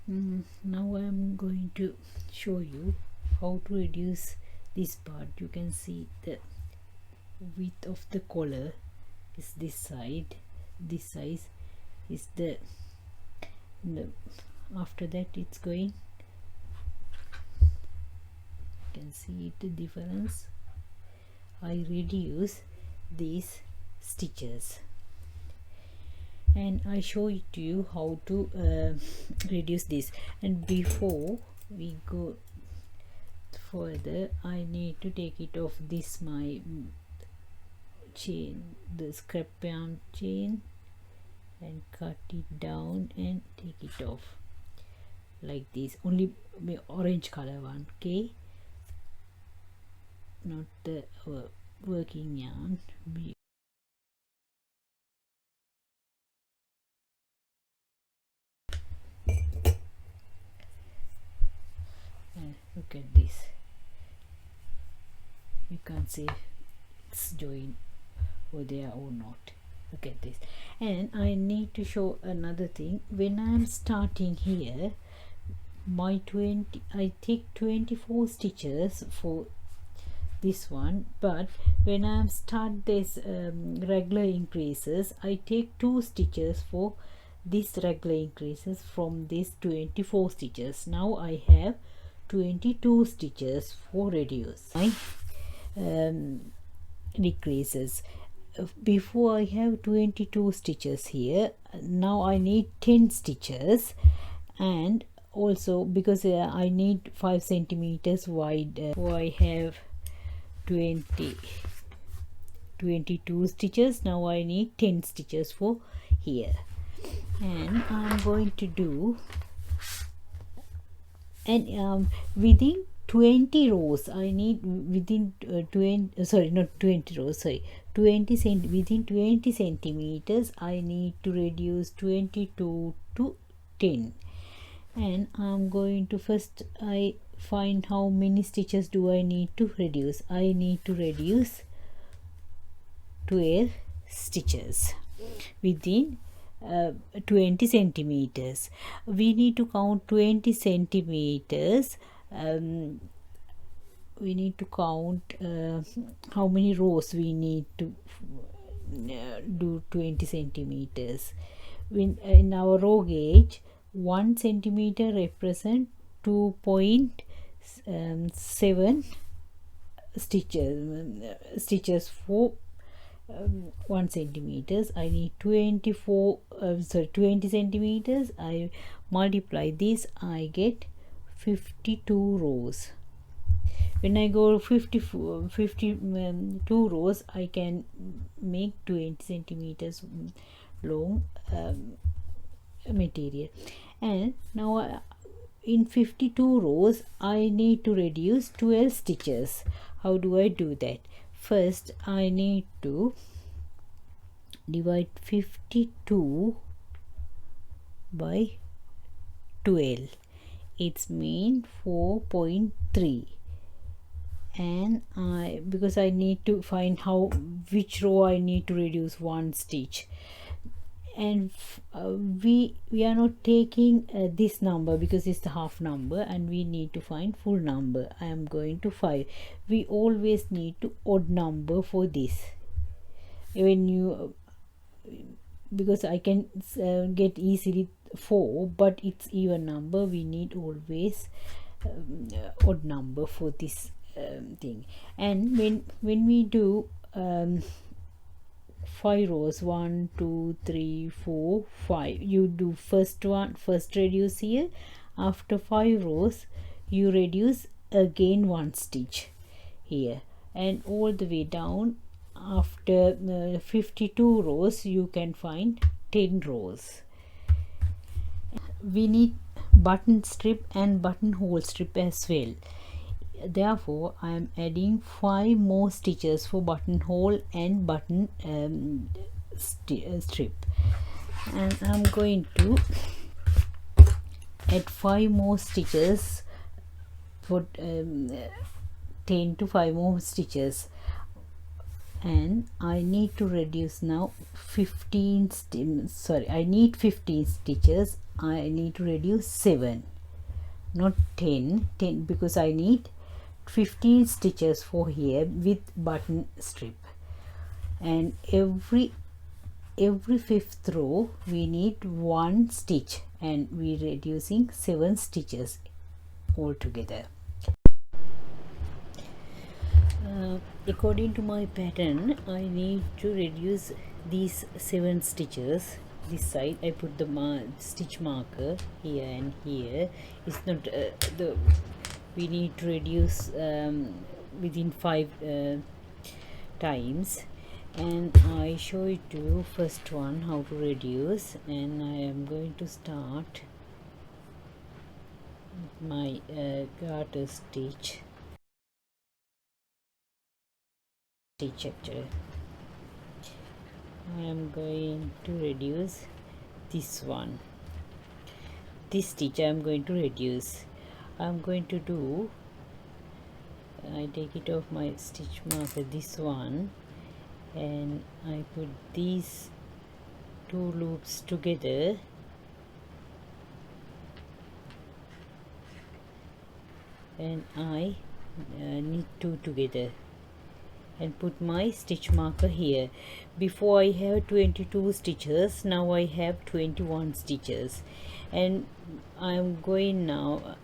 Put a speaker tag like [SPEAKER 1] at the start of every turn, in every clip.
[SPEAKER 1] Now I am going to show you how to reduce this part. You can see the width of the collar is this side, this size is the after that it's going, you can see the difference. I reduce these stitches and I show it to you how to reduce this. And before we go further, I need to take it off this my chain, the scrap yarn chain, and cut it down and take it off like this. Only orange color one, okay, not the working yarn. Look at this, you can't see it's joined over there or not. Look at this. And I need to show another thing. When I am starting here, my 20, I take 24 stitches for this one, but when I am start this regular increases, I take 2 stitches for this regular increases from this 24 stitches. Now I have 22 stitches for reduce my decreases. Before I have 22 stitches here, now I need 10 stitches, and also because I need 5 centimeters wide, so I have 22 stitches. Now I need 10 stitches for here, and I'm going to do, and within 20 rows I need, within 20, sorry, not 20 rows, sorry, 20 within 20 centimeters I need to reduce 22 to 10. And I'm going to first I find how many stitches do I need to reduce. I need to reduce 12 stitches within 20 centimeters. We need to count 20 centimeters. We need to count how many rows we need to do 20 centimeters. In our row gauge, 1 centimeter represent 2.7 stitches for 1 centimeters. I need 20 centimeters. I multiply this, I get 52 rows. When I go 52 rows, I can make 20 centimeters long material. And now in 52 rows I need to reduce 12 stitches. How do I do that? First I need to divide 52 by 12. It's mean 4.3. and because I need to find which row I need to reduce 1 stitch, and we are not taking this number because it's the half number, and we need to find full number. I am going to 5. We always need to odd number for this. When you because I can get easily 4, but it's even number, we need always odd number for this thing. And when we do 5 rows, 1 2 3 4 5, you do first reduce here. After 5 rows you reduce again 1 stitch here, and all the way down. After 52 rows you can find 10 rows. We need button strip and buttonhole strip as well. Therefore I am adding 5 more stitches for buttonhole and button strip, and I'm going to add 5 more stitches for 10 to 5 more stitches. and I need to reduce now 15 I need 15 stitches. I need to reduce 7, not 10 because I need 15 stitches for here with button strip, and every fifth row we need 1 stitch, and we reducing 7 stitches altogether. According to my pattern, I need to reduce these 7 stitches. This side I put the stitch marker here and here. It's not the we need to reduce within 5 times, and I show it to you first one how to reduce, and I am going to start my garter stitch actually. I am going to reduce this one, this stitch I am going to reduce. I am going to do, I take it off my stitch marker, this one, and I put these 2 loops together, and I knit 2 together and put my stitch marker here. Before I have 22 stitches, now I have 21 stitches, and I am going now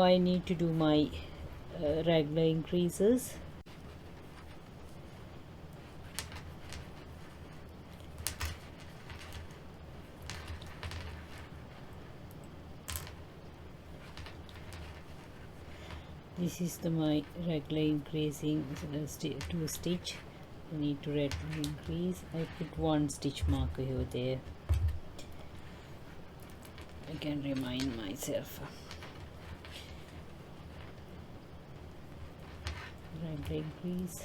[SPEAKER 1] I need to do my regular increases. This is my regular increasing 2 stitch. I need to regular increase. I put 1 stitch marker here there. I can remind myself. Regular increase.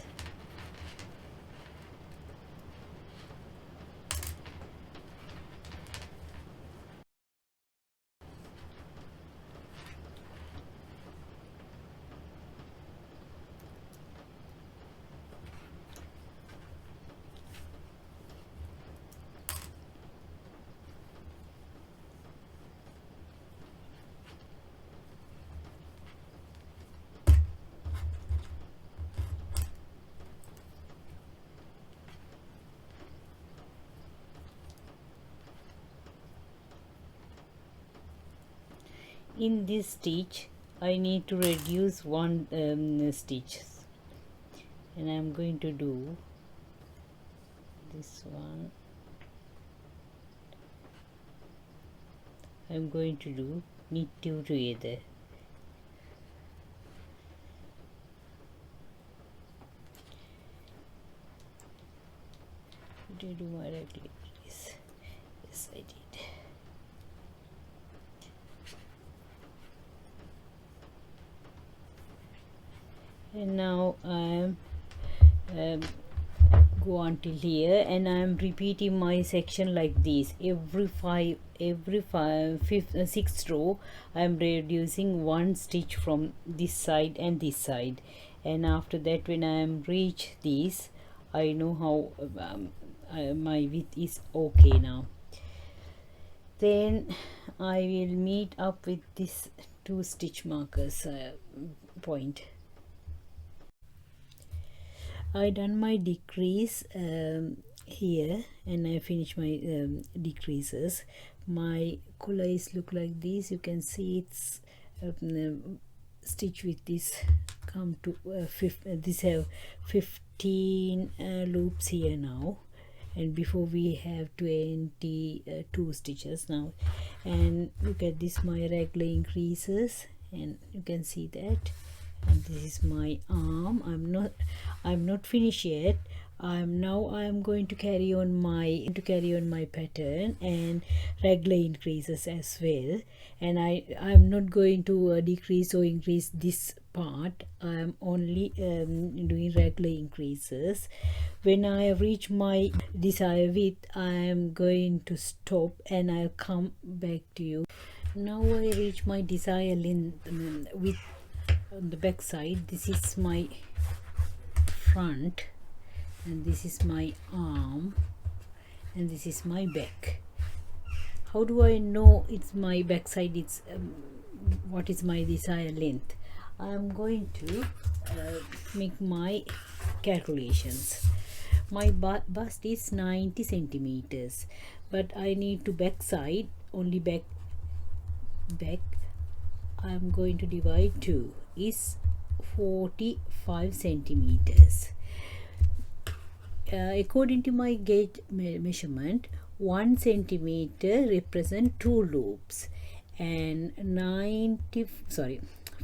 [SPEAKER 1] In this stitch I need to reduce 1 stitch, and I am going to do this one. I am going to do knit 2 together. Did I do my regular increase? Yes, I did. And now I am go until here, and I am repeating my section like this. Every 6th row I am reducing 1 stitch from this side and this side, and after that when I am reach this, I know how my width is okay now. Then I will meet up with this 2 stitch markers point. I done my decrease here, and I finish my decreases. My collar is look like this. You can see it's stitch with this come to this have 15 loops here now, and before we have 22 stitches now. And look at this, my regular increases, and you can see that. And this is my arm. I'm not finished yet. I'm going to carry on my pattern and regular increases as well, and I'm not going to decrease or increase this part. I'm only doing regular increases. When I reach my desired width, I am going to stop and I'll come back to you. Now I reach my desired length width on the back side. This is my front, and this is my arm, and this is my back. How do I know it's my back side? It's what is my desired length? I am going to make my calculations. My bust is 90 centimeters, but I need to back side only back. I am going to divide 2 is 45 centimeters. According to my gauge measurement, 1 centimeter represent 2 loops, and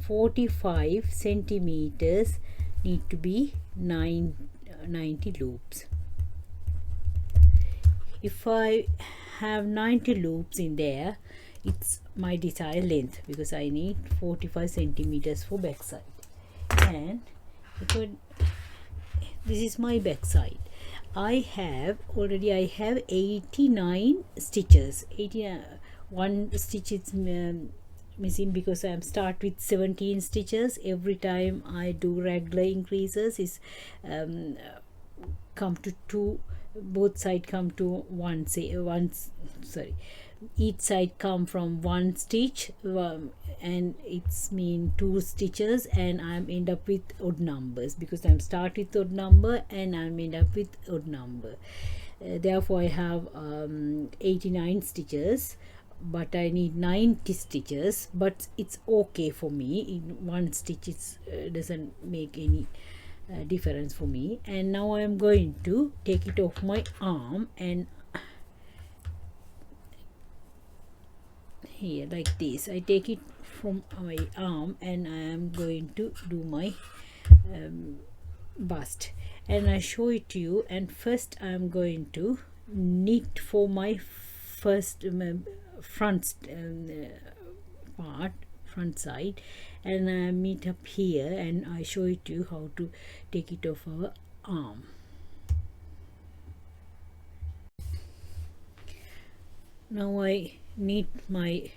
[SPEAKER 1] 45 centimeters need to be 90 loops. If I have 90 loops in there, it's my desired length, because I need 45 centimeters for backside. And this is my backside. I have 89 stitches. 81 stitch is missing because I am start with 17 stitches. Every time I do regular increases is come to 2, both side come to each side come from 1 stitch, and it's mean 2 stitches, and I'm end up with odd numbers because I'm start with odd number and I'm end up with odd number. Therefore I have 89 stitches, but I need 90 stitches, but it's okay for me. In 1 stitch doesn't make any difference for me. And now I am going to take it off my arm, and here like this I take it from my arm, and I am going to do my bust, and I show it to you. And first I am going to knit for my first front front side, and I meet up here, and I show it to you how to take it off our arm. Now I knit my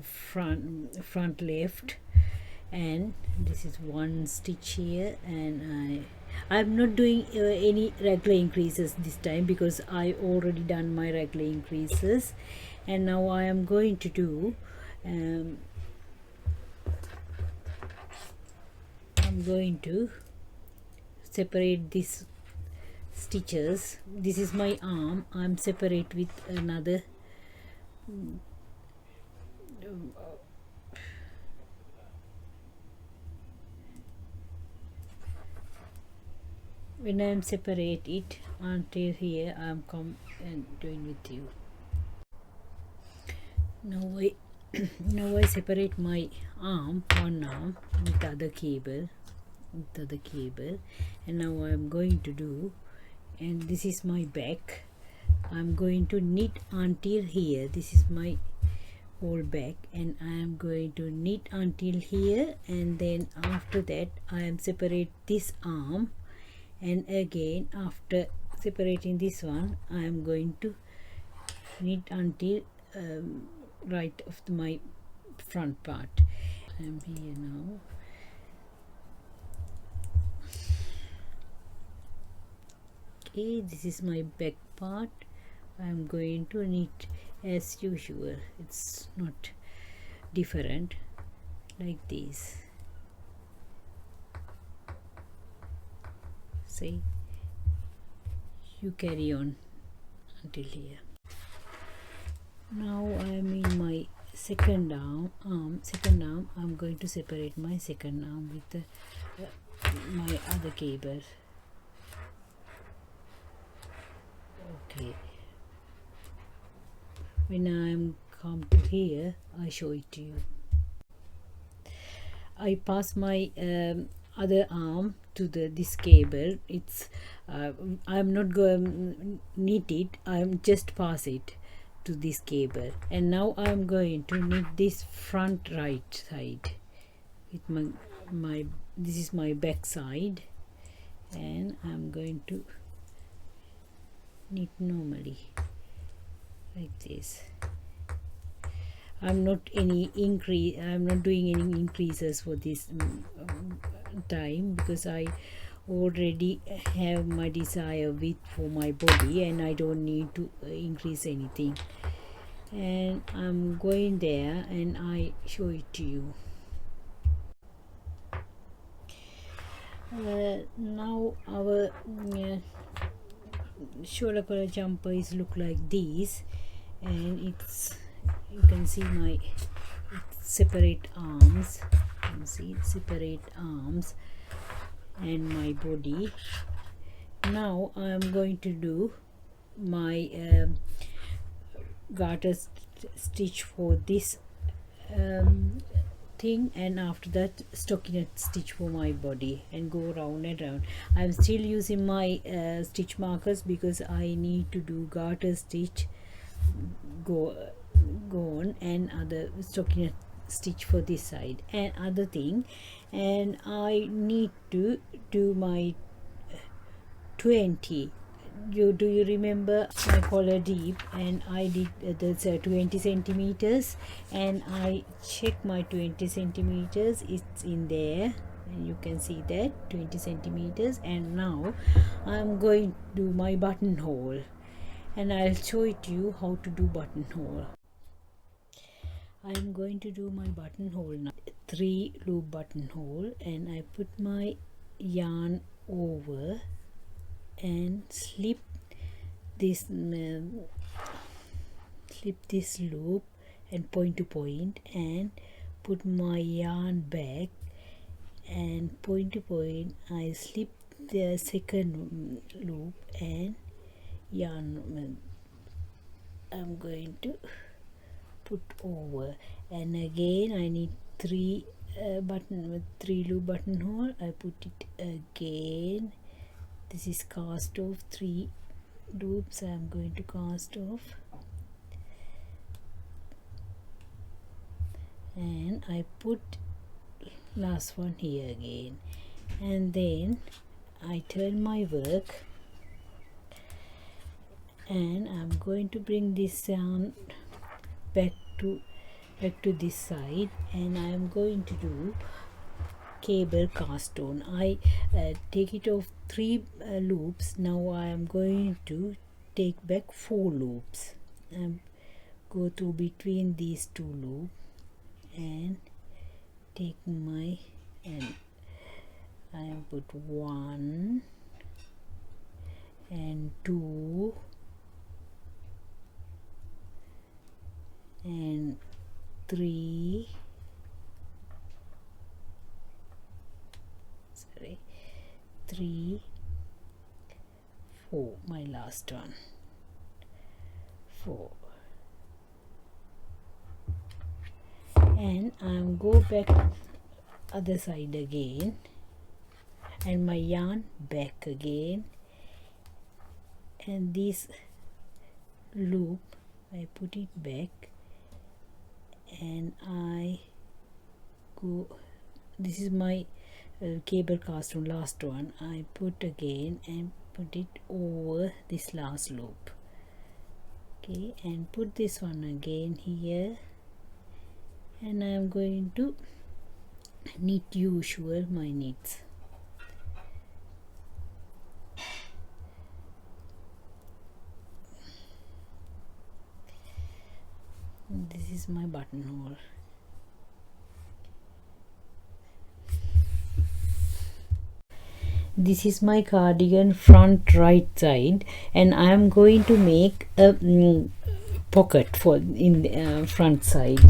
[SPEAKER 1] front left, and this is 1 stitch here, and I'm not doing any regular increases this time because I already done my regular increases. And now I am going to do I'm going to separate these stitches. This is my arm. I'm separate with another when I am separate it until here, I am come and doing with you. Now I separate my arm, one arm with other cable, and now I am going to do, and this is my back. I'm going to knit until here. This is my whole back, and I am going to knit until here, and then after that I am separate this arm, and again after separating this one I am going to knit until right of my front part. I am here now. Okay, this is my back part. I am going to knit as usual. It's not different, like this. See, you carry on until here. Now I am in my second arm. I'm going to separate my second arm with the, my other cable. Okay, when I am come to here, I show it to you. I pass my other arm to this cable. It's I'm not going knit it, I'm just pass it to this cable, and now I'm going to knit this front right side with my this is my back side, and I'm going to knit normally like this. I'm not doing any increases for this time because I already have my desired width for my body, and I don't need to increase anything. And I'm going there and I show it to you. Now our shoulder collar jumper is look like this, and it's, you can see my separate arms, you can see separate arms and my body. Now I am going to do my garter stitch for this thing, and after that stockinette stitch for my body, and go round and round. I'm still using my stitch markers because I need to do garter stitch, go on, and other stockinette stitch for this side and other thing. And I need to do my 20. Do you remember my collar deep, and I did that's 20 centimeters, and I check my 20 centimeters, it's in there, and you can see that 20 centimeters. And now I'm going to do my buttonhole, and I'll show it to you how to do buttonhole. I'm going to do my buttonhole now. 3 loop buttonhole, and I put my yarn over and slip this loop and point to point, and put my yarn back, and point to point I slip the second loop and yarn I'm going to put over, and again I need 3 loop buttonhole. I put it again. This is cast off 3 loops. I am going to cast off, and I put last one here again, and then I turn my work, and I'm going to bring this yarn back to this side, and I am going to do cable cast on. I take it off 3 loops. Now I am going to take back 4 loops and go through between these 2 loops, and take my, and I put 1 and 2 and 3, 3, 4, my last one, 4, and I'm go back other side again, and my yarn back again, and this loop I put it back, and I go, this is my cable cast on, last one. I put again and put it over this last loop, okay, and put this one again here, and I am going to knit usual my knits. This is my buttonhole. This is my cardigan front right side, and I am going to make a pocket for in the front side,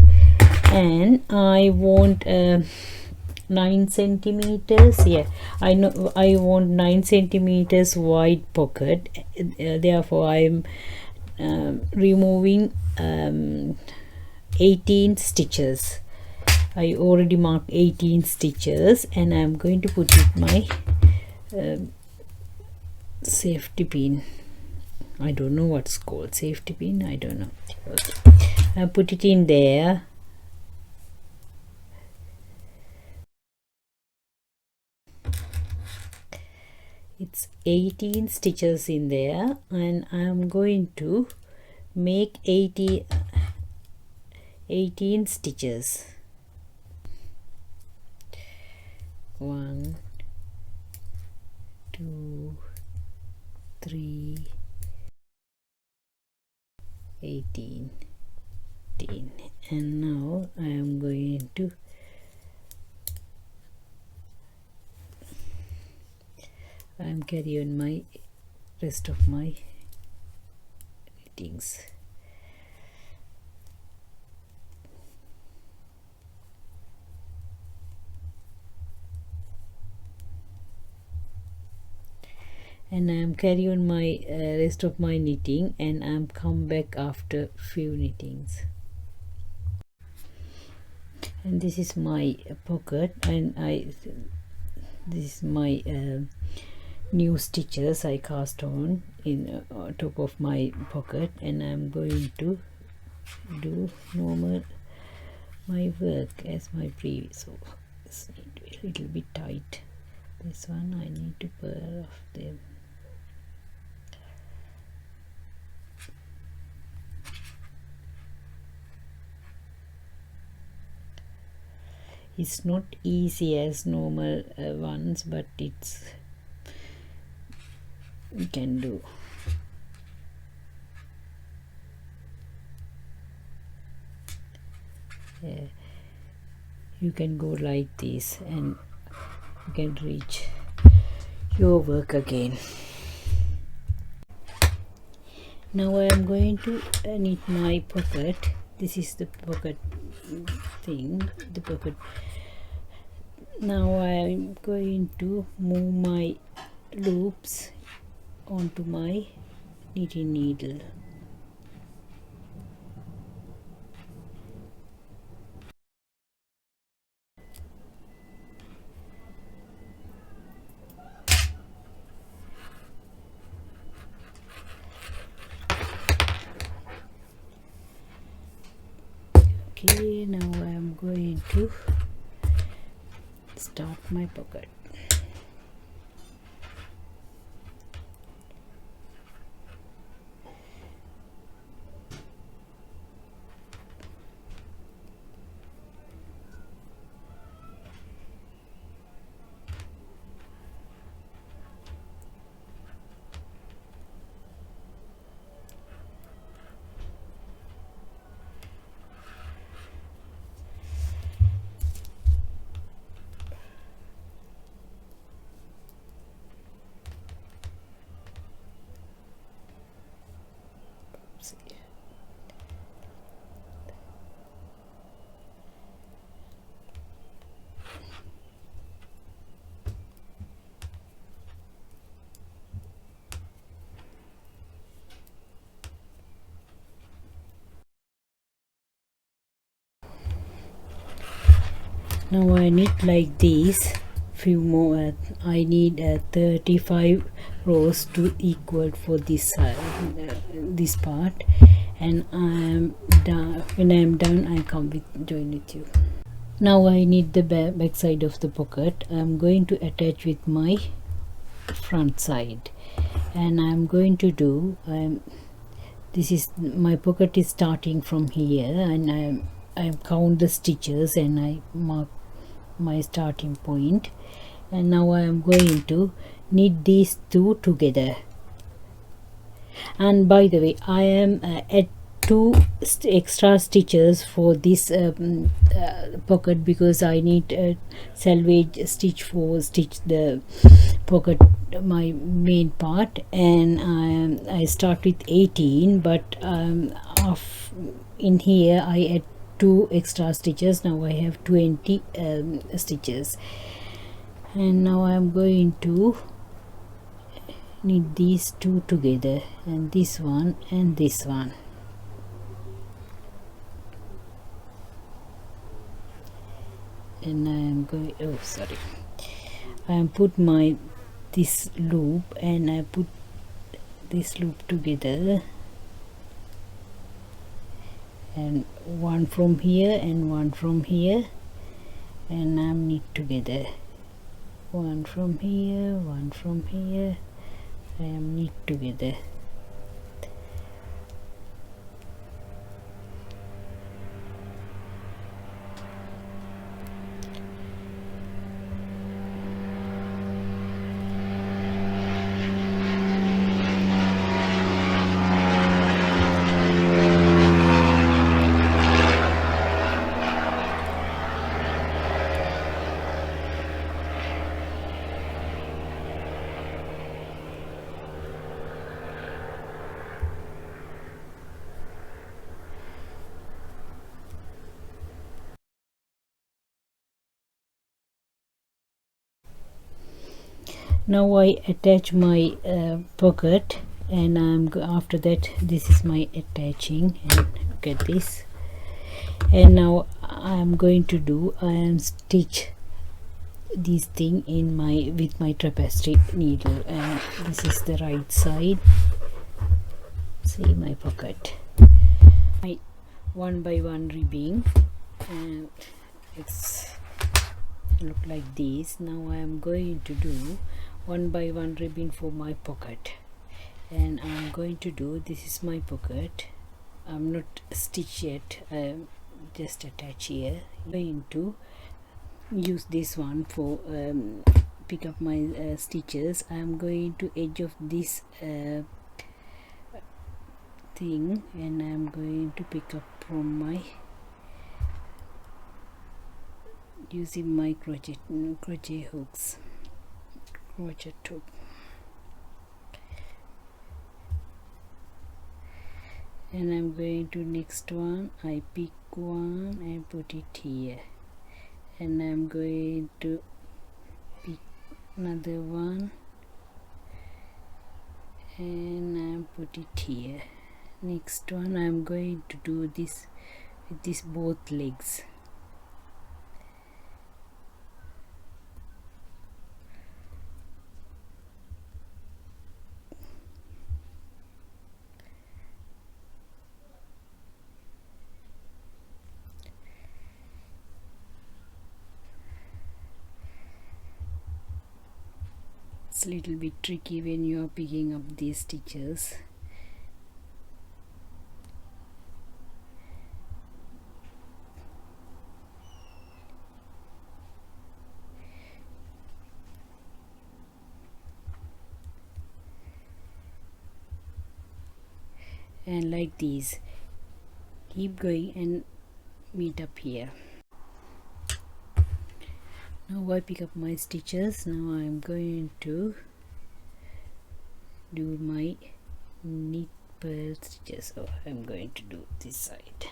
[SPEAKER 1] and I want 9 centimeters. Yeah, I know I want 9 centimeters wide pocket. Therefore I am removing 18 stitches. I already marked 18 stitches, and I'm going to put it my safety pin. I don't know what's called safety pin, I don't know. Okay, I put it in there. It's 18 stitches in there, and I'm going to make 18 stitches. 1, 2 3 18 and now I am going to carry on my rest of my knittings. And I am carry on my rest of my knitting, and I am come back after few knittings. And this is my pocket, and this is my new stitches I cast on in top of my pocket, and I'm going to do normal my work as my previous. So this need to be a little bit tight. This one I need to purl off them. It's not easy as normal ones, but it's we can do. Yeah. You can go like this and you can reach your work again. Now I am going to knit my pocket. This is the pocket thing, the pocket. Now I am going to move my loops onto my knitting needle. Okay, now I am going to start my pocket. Now I knit like this few more. I need 35 rows to equal for this this part, and I am done. When I am done, I come with join with you. Now I need the back side of the pocket. I am going to attach with my front side, and I am going to do this is my pocket is starting from here, and I count the stitches and I mark my starting point, and now I am going to knit these two together. And by the way, I am at 2 extra stitches for this pocket, because I need selvage stitch for stitch the pocket, my main part, and I start with 18, but in here I add 2 extra stitches. Now I have 20 stitches, and now I am going to knit these two together, and this one and this one. And I am going, oh sorry, I am put my this loop, and I put this loop together, and one from here and one from here, and I am knit together, one from here, one from here, I am knit together. Now I attach my pocket, and after that this is my attaching, and look at this. And now I am going to do, I am stitch this thing in my with my tapestry needle, and this is the right side. See my pocket, my one by one ribbing, and it's look like this. Now I am going to do one by one ribbon for my pocket, and I'm going to do, this is my pocket, I'm not stitched yet, just attach here. I'm going to use this one for pick up my stitches. I'm going to edge of this thing, and I'm going to pick up from my using my crochet hooks, crochet hook. And I'm going to next one, I pick one and put it here, and I'm going to pick another one and I'm put it here. Next one I'm going to do this with this both legs. It's a little bit tricky when you are picking up these stitches. And like these, keep going and meet up here. Now I pick up my stitches. Now I'm going to do my knit purl stitches. So I'm going to do this side.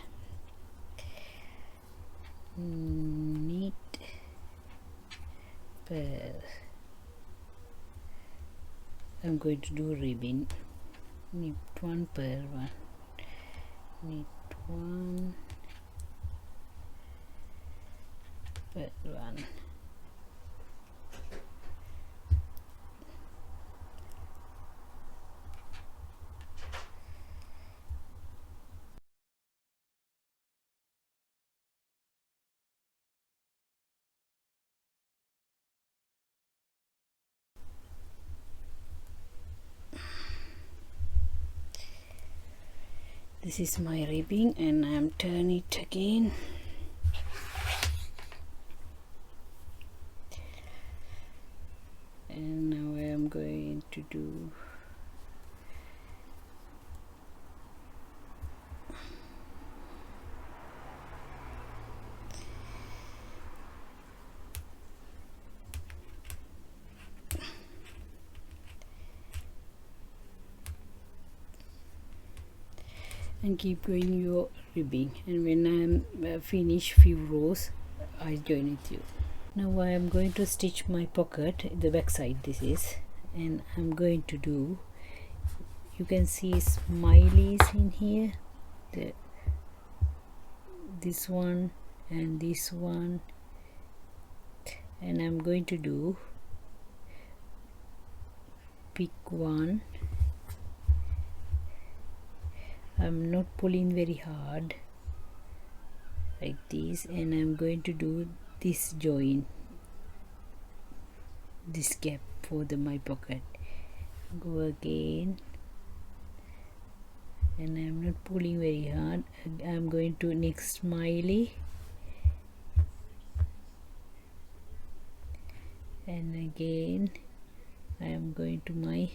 [SPEAKER 1] Knit purl. I'm going to do ribbon. Knit one, purl one. Knit one, purl one. This is my ribbing, and I'm turn it again. And now I am going to do and keep going your ribbing, and when I'm finish few rows I join with you. Now I am going to stitch my pocket, the back side this is, and I'm going to do, you can see smileys in here, this one and this one, and I'm going to do pick one. I'm not pulling very hard like this, and I'm going to do this join, this gap for my pocket. Go again, and I'm not pulling very hard. I'm going to next smiley, and again I am going to my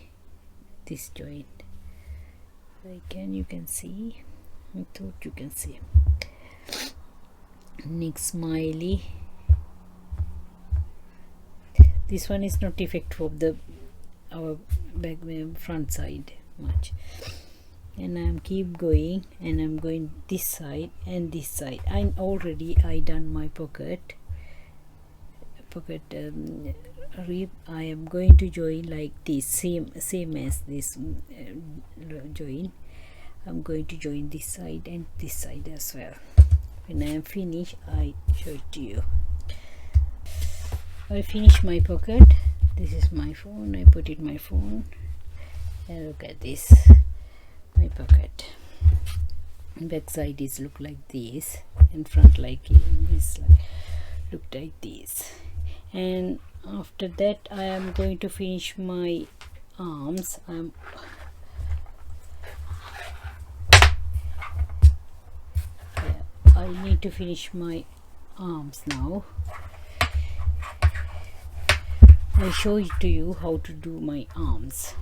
[SPEAKER 1] this joint. You can see, I thought you can see. Next smiley. This one is not effective of our back front side much, and I'm keep going, and I'm going this side and this side. I done my pocket rib I am going to join like this, same as this join. I'm going to join this side and this side as well. When I am finished, I show it to you. I finish my pocket. This is my phone. I put it my phone, and look at this, my pocket. Back side is look like this, and front like this, look like this. And after that, I am going to finish my arms. I need to finish my arms now. I show it to you how to do my arms.